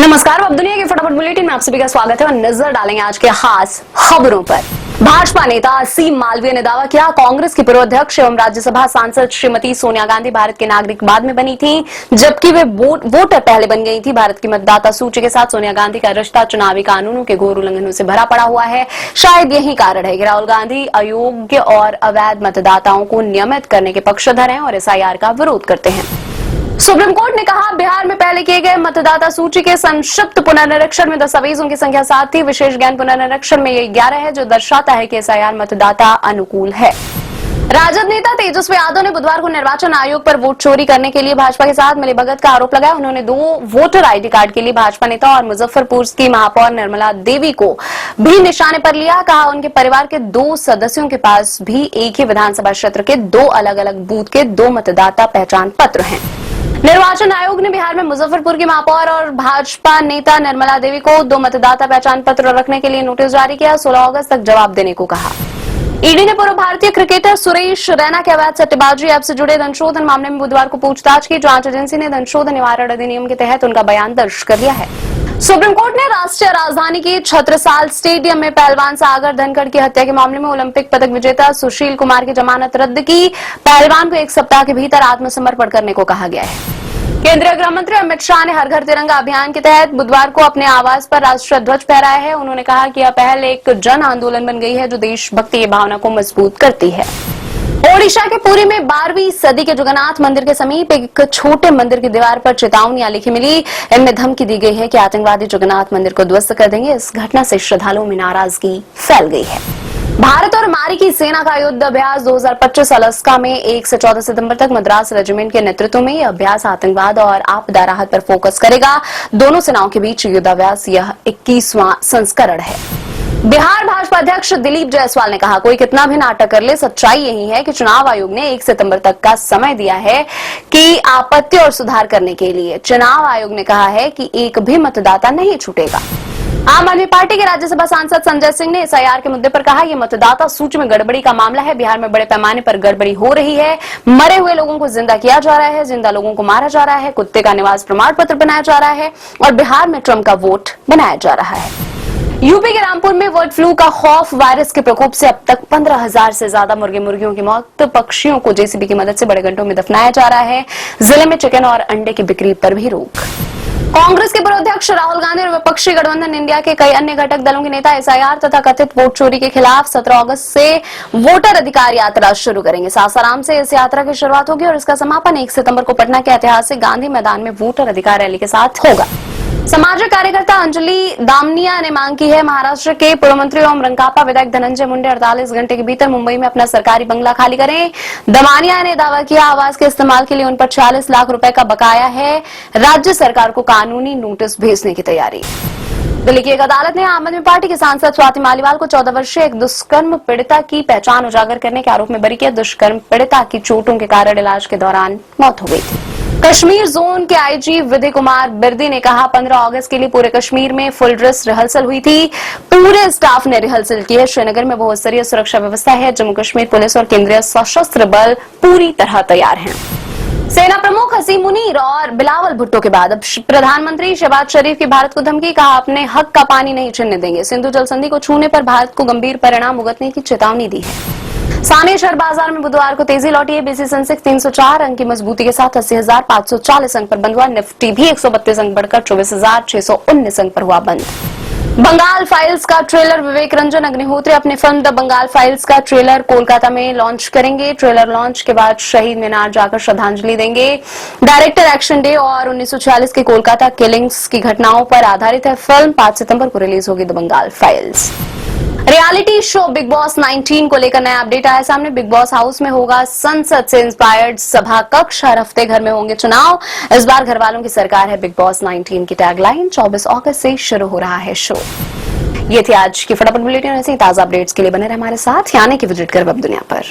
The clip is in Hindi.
नमस्कार, अब दुनिया के फटाफट बुलेटिन में आप सभी का स्वागत है और नजर डालेंगे आज के खास खबरों पर। भाजपा नेता सीएम मालवीय ने दावा किया, कांग्रेस की पूर्व अध्यक्ष एवं राज्यसभा सांसद श्रीमती सोनिया गांधी भारत के नागरिक बाद में बनी थी, जबकि वे वोटर पहले बन गई थी। भारत की मतदाता सूची के साथ सोनिया गांधी का रिश्ता चुनावी कानूनों के घोर उल्लंघनों से भरा पड़ा हुआ है। शायद यही कारण है कि राहुल गांधी अयोग्य और अवैध मतदाताओं को नियमित करने के पक्षधर हैं और एसआईआर का विरोध करते हैं। सुप्रीम कोर्ट ने कहा, बिहार में पहले किए गए मतदाता सूची के संक्षिप्त पुनर्निरीक्षण में दस्तावेजों की संख्या 7 थी। विशेष ज्ञान पुनर्निरीक्षण में ये 11 है, जो दर्शाता है कि एसआईआर मतदाता अनुकूल है। राजद नेता तेजस्वी यादव ने बुधवार को निर्वाचन आयोग पर वोट चोरी करने के लिए भाजपा के साथ मिलीभगत का आरोप लगाया। उन्होंने 2 वोटर आईडी कार्ड के लिए भाजपा नेता और मुजफ्फरपुर की महापौर निर्मला देवी को भी निशाने पर लिया। कहा, उनके परिवार के 2 सदस्यों के पास भी एक ही विधानसभा क्षेत्र के 2 अलग अलग बूथ के 2 मतदाता पहचान पत्र हैं। निर्वाचन आयोग ने बिहार में मुजफ्फरपुर की महापौर और भाजपा नेता निर्मला देवी को 2 मतदाता पहचान पत्र रखने के लिए नोटिस जारी किया। 16 अगस्त तक जवाब देने को कहा। ईडी ने पूर्व भारतीय क्रिकेटर सुरेश रैना के अवैध सट्टेबाजी ऐप से जुड़े धनशोधन मामले में बुधवार को पूछताछ की। जांच एजेंसी ने धनशोधन निवारण अधिनियम के तहत उनका बयान दर्ज कर लिया है। सुप्रीम कोर्ट ने राष्ट्रीय राजधानी के छत्रसाल स्टेडियम में पहलवान सागर धनखड़ की हत्या के मामले में ओलंपिक पदक विजेता सुशील कुमार की जमानत रद्द की। पहलवान को 1 सप्ताह के भीतर आत्मसमर्पण करने को कहा गया है। केंद्रीय गृह मंत्री अमित शाह ने हर घर तिरंगा अभियान के तहत बुधवार को अपने आवास पर राष्ट्रीय ध्वज फहराया है। उन्होंने कहा कि यह पहल एक जन आंदोलन बन गई है, जो देशभक्ति की भावना को मजबूत करती है। ओडिशा के पुरी में 12वीं सदी के जगन्नाथ मंदिर के समीप एक छोटे मंदिर की दीवार पर चेतावनियां लिखी मिली। इनमें धमकी दी गई है कि आतंकवादी जगन्नाथ मंदिर को ध्वस्त कर देंगे। इस घटना से श्रद्धालुओं में नाराजगी फैल गई है। भारत और माली की सेना का युद्ध अभ्यास 2025 अलास्का में 1 से 14 सितंबर तक मद्रास रेजिमेंट के नेतृत्व में यह अभ्यास आतंकवाद और आपदा राहत पर फोकस करेगा। दोनों सेनाओं के बीच युद्धाभ्यास यह 21वां संस्करण है। बिहार भाजपा अध्यक्ष दिलीप जायसवाल ने कहा, कोई कितना भी नाटक कर ले, सच्चाई यही है कि चुनाव आयोग ने 1 सितंबर तक का समय दिया है कि आपत्ति और सुधार करने के लिए। चुनाव आयोग ने कहा है कि एक भी मतदाता नहीं छूटेगा। आम आदमी पार्टी के राज्यसभा सांसद संजय सिंह ने एसआईआर के मुद्दे पर कहा, यह मतदाता सूची में गड़बड़ी का मामला है। बिहार में बड़े पैमाने पर गड़बड़ी हो रही है। मरे हुए लोगों को जिंदा किया जा रहा है, जिंदा लोगों को मारा जा रहा है, कुत्ते का निवास प्रमाण पत्र बनाया जा रहा है और बिहार में ट्रंप का वोट बनाया जा रहा है। यूपी के रामपुर में बर्ड फ्लू का खौफ, वायरस के प्रकोप से अब तक 15,000 से ज्यादा मुर्गे मुर्गियों की मौत। पक्षियों को जेसीबी की मदद से बड़े गड्ढों में दफनाया जा रहा है। जिले में चिकन और अंडे की बिक्री पर भी रोक। कांग्रेस के पूर्व अध्यक्ष राहुल गांधी और विपक्षी गठबंधन इंडिया के कई अन्य घटक दलों के नेता एसआईआर तथा कथित वोट चोरी के खिलाफ 17 अगस्त से वोटर अधिकार यात्रा शुरू करेंगे। सासाराम से इस यात्रा की शुरुआत होगी और इसका समापन 1 सितंबर को पटना के ऐतिहासिक गांधी मैदान में वोटर अधिकार रैली के साथ होगा। सामाजिक कार्यकर्ता अंजलि दामनिया ने मांग की है, महाराष्ट्र के पूर्व मंत्री एवं रंकापा विधायक धनंजय मुंडे 48 घंटे के भीतर मुंबई में अपना सरकारी बंगला खाली करें। दामनिया ने दावा किया, आवास के इस्तेमाल के लिए उन पर 46 लाख रुपए का बकाया है। राज्य सरकार को कानूनी नोटिस भेजने की तैयारी। दिल्ली की एक अदालत ने आम आदमी पार्टी के सांसद स्वाति मालीवाल को 14 वर्षीय एक दुष्कर्म पीड़िता की पहचान उजागर करने के आरोप में बरी किया। दुष्कर्म पीड़िता की चोटों के कारण इलाज के दौरान मौत हो गई थी। कश्मीर जोन के आईजी विजय कुमार बिर्दी ने कहा, 15 अगस्त के लिए पूरे कश्मीर में फुल ड्रेस रिहर्सल हुई थी। पूरे स्टाफ ने रिहर्सल की है। श्रीनगर में बहुस्तरीय सुरक्षा व्यवस्था है। जम्मू कश्मीर पुलिस और केंद्रीय सशस्त्र बल पूरी तरह तैयार हैं। सेना प्रमुख हसीम मुनीर और बिलावल भुट्टो के बाद अब प्रधानमंत्री शहबाज शरीफ की भारत को धमकी। कहा, अपने हक का पानी नहीं छीनने देंगे। सिंधु जल संधि को छूने पर भारत को गंभीर परिणाम भुगतने की चेतावनी दी है। सानी शेयर बाजार में बुधवार को तेजी लौटी है। बीसी सेंसेक्स 304 अंक की मजबूती के साथ 80,540 अंक पर बंद हुआ। निफ्टी भी 132 अंक बढ़कर 24,619 अंक पर हुआ बंद। बंगाल फाइल्स का ट्रेलर, विवेक रंजन अग्निहोत्री अपनी फिल्म द बंगाल फाइल्स का ट्रेलर कोलकाता में लॉन्च करेंगे। ट्रेलर लॉन्च के बाद शहीद मीनार जाकर श्रद्धांजलि देंगे। डायरेक्टर एक्शन डे और 1946 की कोलकाता किलिंग्स की घटनाओं पर आधारित है फिल्म। 5 सितंबर को रिलीज होगी the Bengal files. Reality show Bigg Boss 19 को लेकर नया अपडेट आया सामने। बिग बॉस हाउस में होगा संसद से इंस्पायर्ड सभा कक्ष। हर हफ्ते घर में होंगे चुनाव। इस बार घर वालों की सरकार है बिग बॉस 19 की टैगलाइन। 24 अगस्त से शुरू हो रहा है शो। ये थी आज की फटाफट बुलेटिन। ऐसे ही ताजा अपडेट्स के लिए बने रहे हमारे साथ। यानी कि विजिट कर वेब दुनिया पर।